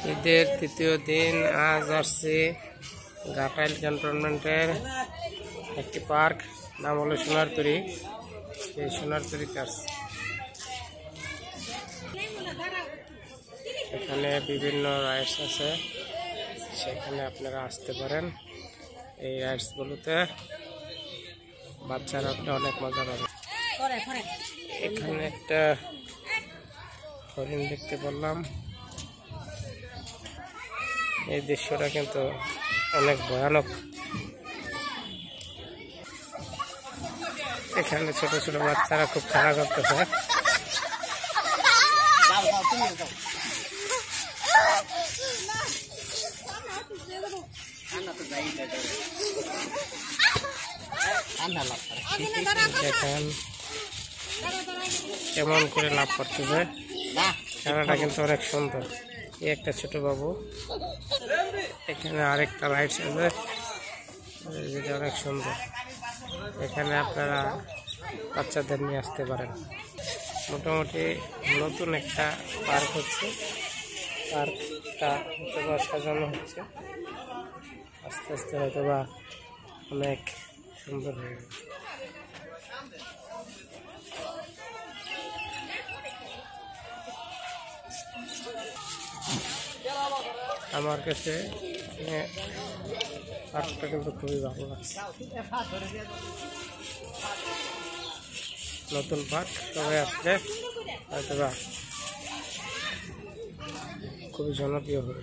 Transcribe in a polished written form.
ঈদের তৃতীয় দিন আজ আসছি ঘাটাইল ক্যান্টনমেন্টের একটি পার্ক, নাম হলো সোনারতরী। এই সোনারতরীতে আসছি। এখানে বিভিন্ন রাইডস আছে, সেখানে আপনারা আসতে পারেন। এই রাইডসগুলোতে বাচ্চারা অনেক মজা পাবে। এখানে একটা হরিণ দেখতে পারলাম। এই দৃশ্যটা কিন্তু অনেক ভয়ানক। এখানে ছোট ছোট বাচ্চারা খুব খেলা করতেছে। দেখেন কেমন করে লাভ করতেছে, খেলাটা কিন্তু অনেক সুন্দর। এই একটা ছোট বাবু, এখানে আরেকটা রাইডস আছে যেটা অনেক সুন্দর। এখানে আপনারা বাচ্চাদের নিয়ে আসতে পারেন। মোটামুটি নতুন একটা পার্ক হচ্ছে, পার্কটা হয়তোবা সাজানো হচ্ছে, আস্তে আস্তে হয়তোবা অনেক সুন্দর হয়ে যাবে। আমার কাছে পার্কটা কিন্তু খুবই ভালো লাগছে। নতুন পার্ক, সবাই আসলে হয়তোবা খুবই জনপ্রিয় হবে।